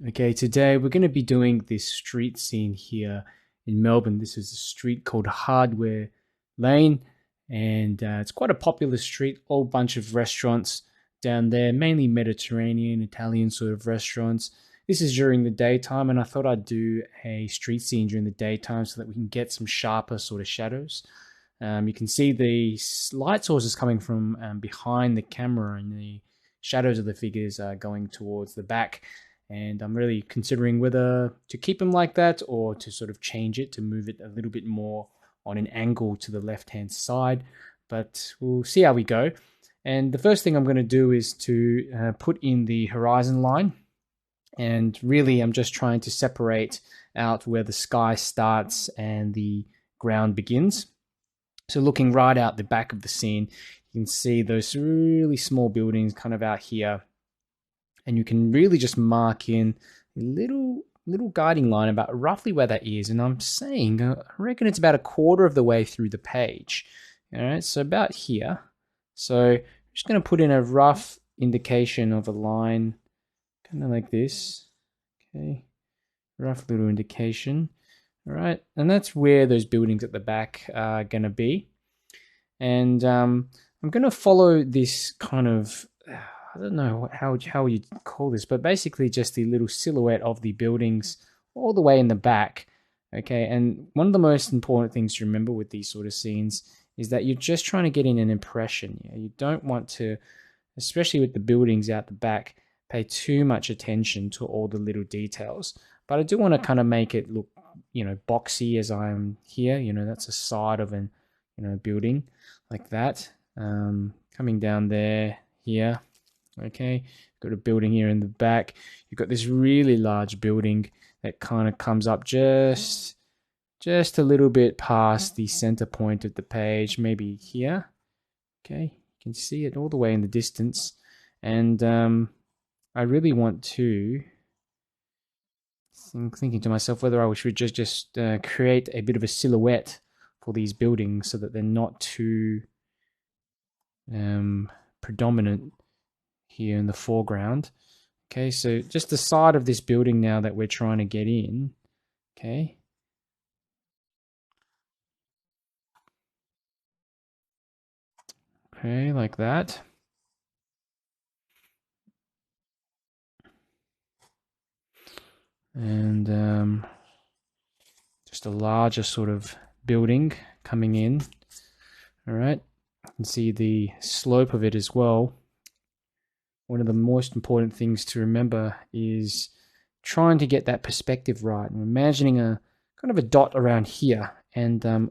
Okay, today we're going to be doing this street scene here in Melbourne. This is a street called Hardware Lane, and it's quite a popular street. Whole bunch of restaurants down there, mainly Mediterranean, Italian sort of restaurants. This is during the daytime, and I thought I'd do a street scene during the daytime so that we can get some sharper sort of shadows. You can see the light source is coming from behind the camera, and the shadows of the figures are going towards the back. And I'm really considering whether to keep them like that or to sort of change it to move it a little bit more on an angle to the left hand side. But we'll see how we go. And the first thing I'm going to do is to put in the horizon line. And really, I'm just trying to separate out where the sky starts and the ground begins. So looking right out the back of the scene, you can see those really small buildings kind of out here, and you can really just mark in a little guiding line about roughly where that is. And I'm saying, I reckon it's about a quarter of the way through the page. All right, so about here. So I'm just going to put in a rough indication of a line, kind of like this. Okay, rough little indication. All right, and that's where those buildings at the back are going to be. And I'm going to follow this kind of, I don't know how you call this, but basically just the little silhouette of the buildings all the way in the back. Okay, and one of the most important things to remember with these sort of scenes is that you're just trying to get in an impression. You don't want to, especially with the buildings out the back, pay too much attention to all the little details. But I do want to kind of make it look, boxy as I'm here. That's a side of an, building like that. Coming down there here. Okay, got a building here in the back. You've got this really large building that kind of comes up just a little bit past the center point of the page, maybe here. Okay, you can see it all the way in the distance. And I really want to, I'm thinking to myself whether I should just create a bit of a silhouette for these buildings so that they're not too predominant here in the foreground. Okay, so just the side of this building now that we're trying to get in. Okay. Okay, like that. And just a larger sort of building coming in. All right. You can see the slope of it as well. One of the most important things to remember is trying to get that perspective right. I'm imagining a kind of a dot around here, and a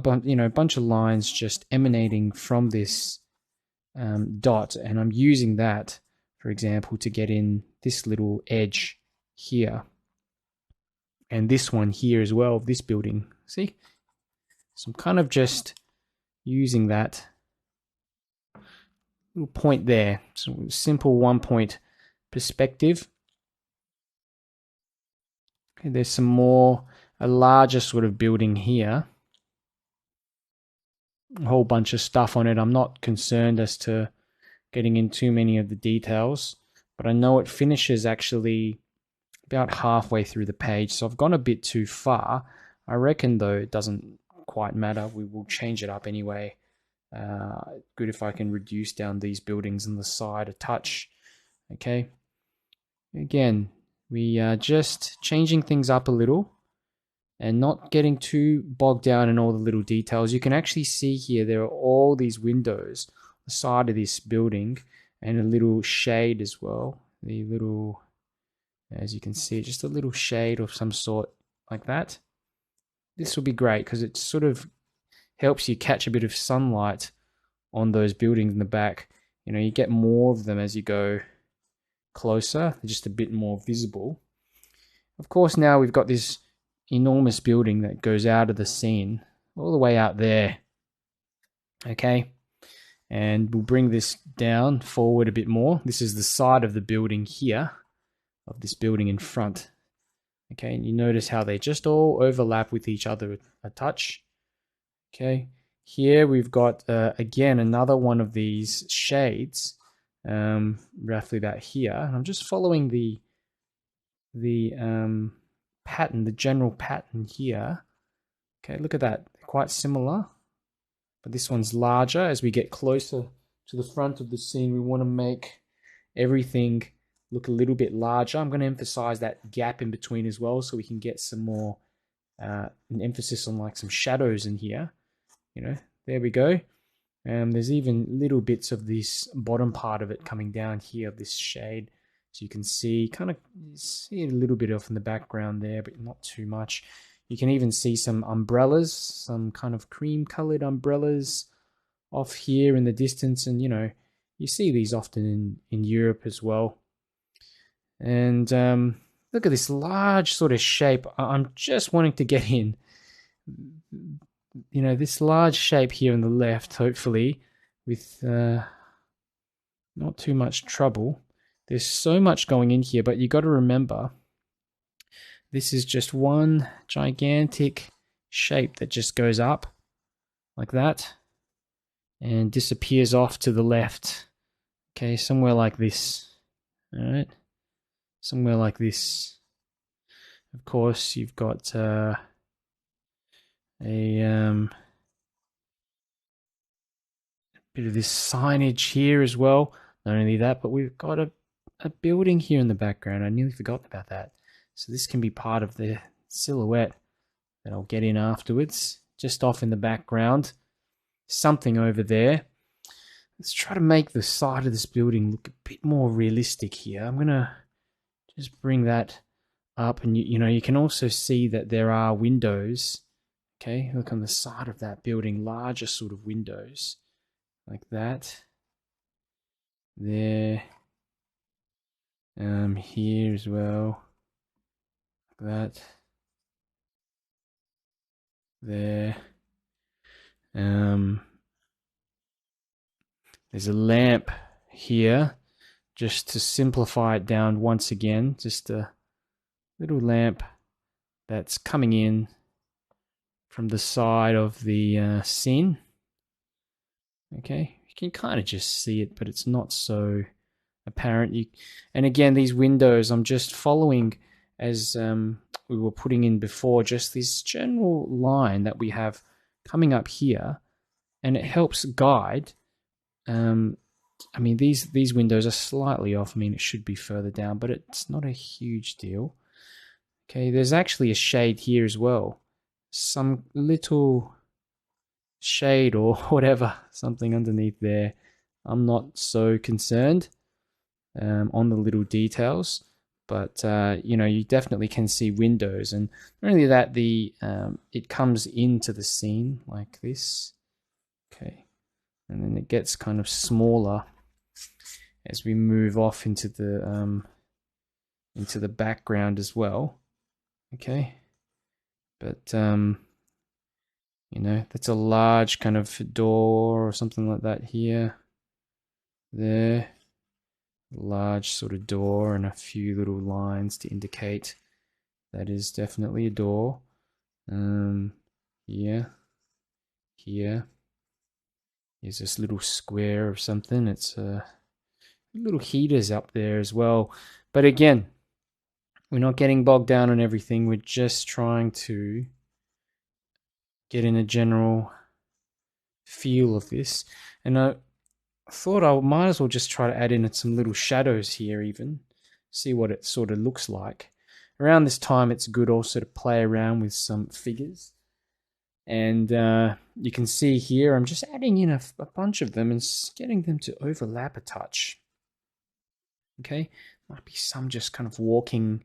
bunch of lines just emanating from this dot, and I'm using that, for example, to get in this little edge here, and this one here as well, this building. See, so I'm kind of just using that little point there. So simple 1 point perspective. Okay, there's some more, a larger sort of building here. A whole bunch of stuff on it. I'm not concerned as to getting in too many of the details, but I know it finishes actually about halfway through the page, so I've gone a bit too far. I reckon, though, it doesn't quite matter. We will change it up anyway. Good if I can reduce down these buildings on the side a touch. Okay. Again, we are just changing things up a little and not getting too bogged down in all the little details. You can actually see here there are all these windows on the side of this building and a little shade as well. The little, as you can see, just a little shade of some sort like that. This will be great because it sort of helps you catch a bit of sunlight on those buildings in the back. You get more of them as you go closer. They're just a bit more visible. Of course, now we've got this enormous building that goes out of the scene all the way out there. Okay, and we'll bring this down forward a bit more. This is the side of the building here, of this building in front. Okay, and you notice how they just all overlap with each other a touch. Okay, here we've got again another one of these shades, roughly about here. And I'm just following the the pattern, the general pattern here. Okay, look at that. They're quite similar, but this one's larger. As we get closer to the front of the scene, we want to make everything look a little bit larger. I'm going to emphasize that gap in between as well, so we can get some more an emphasis on like some shadows in here. There we go. There's even little bits of this bottom part of it coming down here, of this shade. So you can see, kind of see it a little bit off in the background there, but not too much. You can even see some umbrellas, some kind of cream colored umbrellas off here in the distance. And, you see these often in Europe as well. And look at this large sort of shape. I'm just wanting to get in. This large shape here on the left, hopefully, with not too much trouble. There's so much going in here, but you got to remember, this is just one gigantic shape that just goes up like that and disappears off to the left. Okay, somewhere like this. All right, somewhere like this. Of course, you've got a bit of this signage here as well. Not only that, but we've got a building here in the background. I nearly forgot about that. So this can be part of the silhouette that I'll get in afterwards. Just off in the background. Something over there. Let's try to make the side of this building look a bit more realistic here. I'm going to just bring that up. And you can also see that there are windows. Okay, look on the side of that building. Larger sort of windows. Like that. There. Here as well. Like that. There. There's a lamp here, just to simplify it down once again. Just a little lamp that's coming in from the side of the scene. Okay, you can kind of just see it, but it's not so apparent. And again, these windows, I'm just following as we were putting in before, just this general line that we have coming up here, and it helps guide. I mean, these windows are slightly off. I mean, it should be further down, but it's not a huge deal. Okay, there's actually a shade here as well. Some little shade or whatever, something underneath there. I'm not so concerned on the little details, but you definitely can see windows, and not only that, it comes into the scene like this. Okay, and then it gets kind of smaller as we move off into the background as well. Okay, but that's a large kind of door or something like that here. There, large sort of door, and a few little lines to indicate that is definitely a door. Here. Here's this little square of something. It's little heaters up there as well. But again, we're not getting bogged down on everything. We're just trying to get in a general feel of this. And I thought I might as well just try to add in some little shadows here even. See what it sort of looks like. Around this time, it's good also to play around with some figures. And you can see here, I'm just adding in a bunch of them and getting them to overlap a touch. Okay, might be some just kind of walking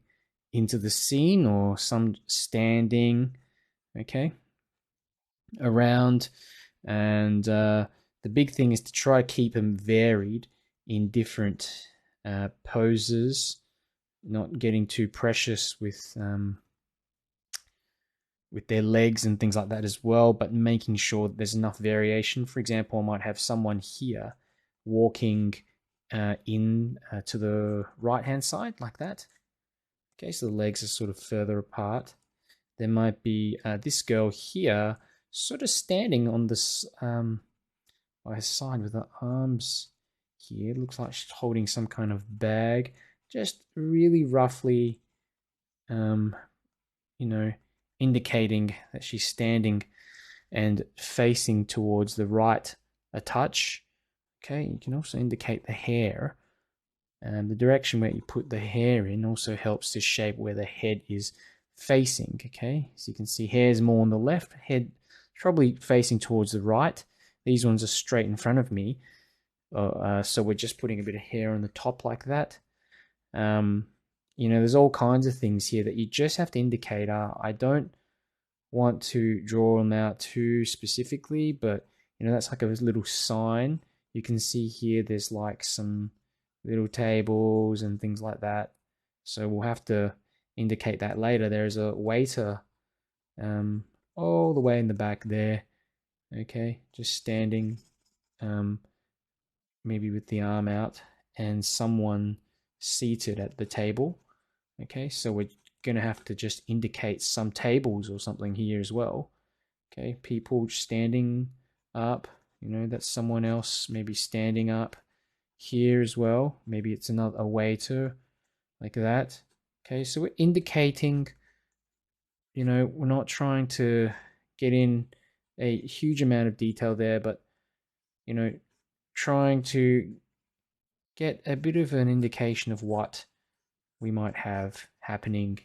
into the scene, or some standing, okay, around. And the big thing is to try to keep them varied in different poses, not getting too precious with their legs and things like that as well, but making sure that there's enough variation. For example, I might have someone here walking in to the right-hand side like that. Okay, so the legs are sort of further apart. There might be this girl here sort of standing on this by her side with her arms here. Looks like she's holding some kind of bag. Just really roughly you know, indicating that she's standing and facing towards the right a touch. Okay, you can also indicate the hair. And the direction where you put the hair in also helps to shape where the head is facing. Okay, so you can see hair's more on the left, head probably facing towards the right. These ones are straight in front of me. So we're just putting a bit of hair on the top like that. There's all kinds of things here that you just have to indicate. I don't want to draw them out too specifically, but that's like a little sign. You can see here there's like some little tables and things like that. So we'll have to indicate that later. There's a waiter all the way in the back there. Okay, just standing, maybe with the arm out, and someone seated at the table. Okay, so we're going to have to just indicate some tables or something here as well. Okay, people standing up, that's someone else maybe standing up here as well. Maybe it's a waiter like that. Okay, so we're indicating, we're not trying to get in a huge amount of detail there, but, trying to get a bit of an indication of what we might have happening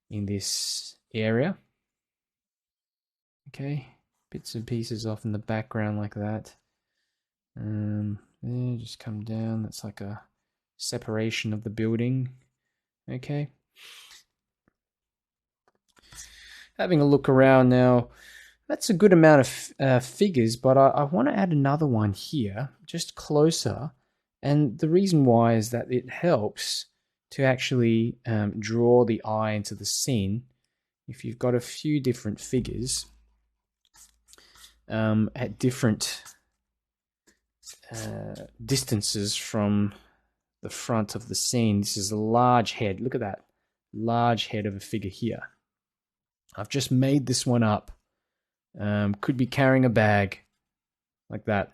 in this area. Okay, bits and pieces off in the background like that. There, just come down. That's like a separation of the building. Okay. Having a look around now, that's a good amount of figures, but I want to add another one here, just closer. And the reason why is that it helps to actually draw the eye into the scene. If you've got a few different figures at different distances from the front of the scene. This is a large head. Look at that large head of a figure here. I've just made this one up. Could be carrying a bag like that.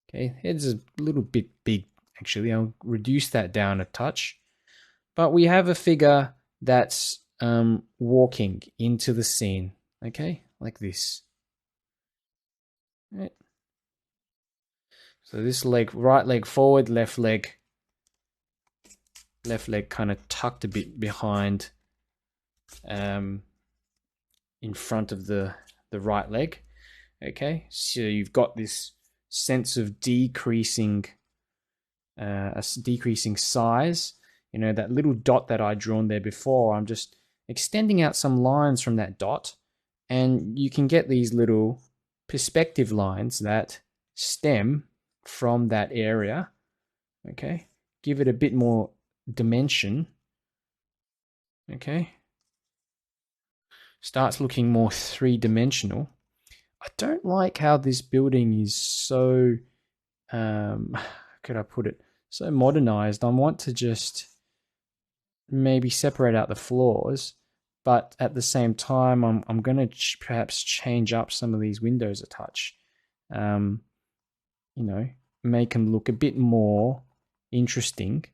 Okay, head's a little bit big actually. I'll reduce that down a touch. But we have a figure that's walking into the scene. Okay, like this. Right. So this leg, right leg forward, left leg kind of tucked a bit behind, in front of the right leg. Okay, so you've got this sense of decreasing size. That little dot that I drawn there before, I'm just extending out some lines from that dot, and you can get these little perspective lines that stem from that area. Okay, give it a bit more dimension. Okay, starts looking more three-dimensional. I don't like how this building is so could I put it, so modernized. I want to just maybe separate out the floors, but at the same time I'm going to perhaps change up some of these windows a touch. Make them look a bit more interesting,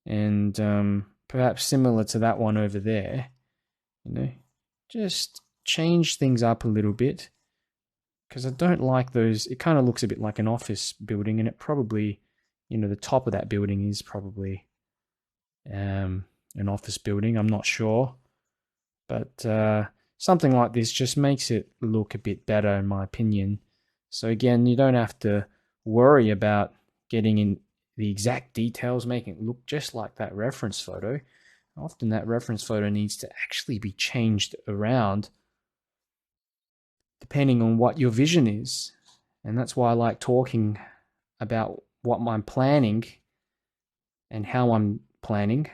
and perhaps similar to that one over there. Just change things up a little bit, because I don't like those. It kind of looks a bit like an office building, and it probably, the top of that building is probably an office building. I'm not sure, but something like this just makes it look a bit better, in my opinion. So again, you don't have to worry about getting in the exact details, making it look just like that reference photo. Often that reference photo needs to actually be changed around depending on what your vision is. And that's why I like talking about what I'm planning and how I'm planning,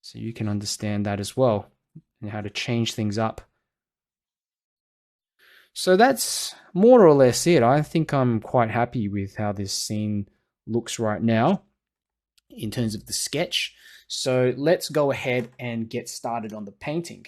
so you can understand that as well, and how to change things up. So that's more or less it. I think I'm quite happy with how this scene looks right now in terms of the sketch. So let's go ahead and get started on the painting.